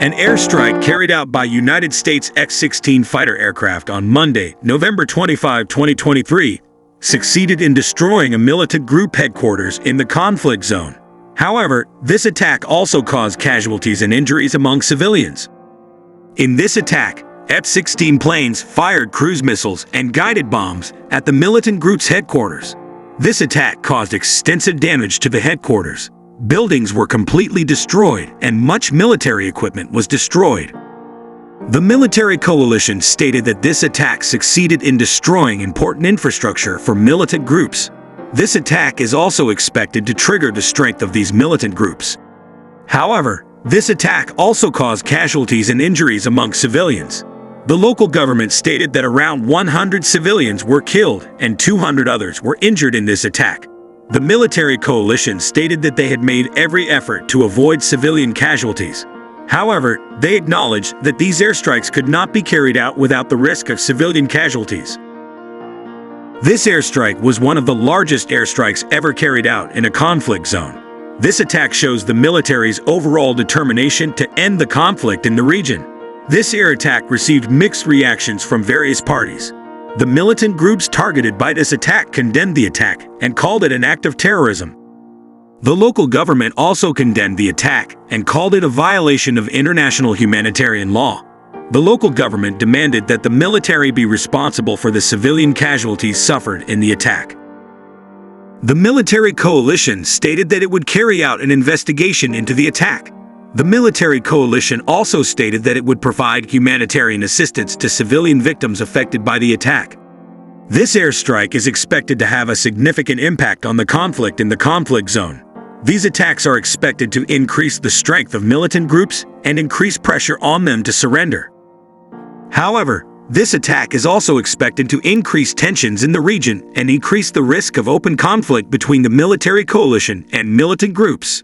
An airstrike carried out by United States F-16 fighter aircraft on Monday, November 25, 2023, succeeded in destroying a militant group headquarters in the conflict zone. However, this attack also caused casualties and injuries among civilians. In this attack, F-16 planes fired cruise missiles and guided bombs at the militant group's headquarters. This attack caused extensive damage to the headquarters. Buildings were completely destroyed and much military equipment was destroyed. The military coalition stated that this attack succeeded in destroying important infrastructure for militant groups. This attack is also expected to trigger the strength of these militant groups. However, this attack also caused casualties and injuries among civilians. The local government stated that around 100 civilians were killed and 200 others were injured in this attack. The military coalition stated that they had made every effort to avoid civilian casualties. However, they acknowledged that these airstrikes could not be carried out without the risk of civilian casualties. This airstrike was one of the largest airstrikes ever carried out in a conflict zone. This attack shows the military's overall determination to end the conflict in the region. This air attack received mixed reactions from various parties. The militant groups targeted by this attack condemned the attack and called it an act of terrorism. The local government also condemned the attack and called it a violation of international humanitarian law. The local government demanded that the military be responsible for the civilian casualties suffered in the attack. The military coalition stated that it would carry out an investigation into the attack. The military coalition also stated that it would provide humanitarian assistance to civilian victims affected by the attack. This airstrike is expected to have a significant impact on the conflict in the conflict zone. These attacks are expected to increase the strength of militant groups and increase pressure on them to surrender. However, this attack is also expected to increase tensions in the region and increase the risk of open conflict between the military coalition and militant groups.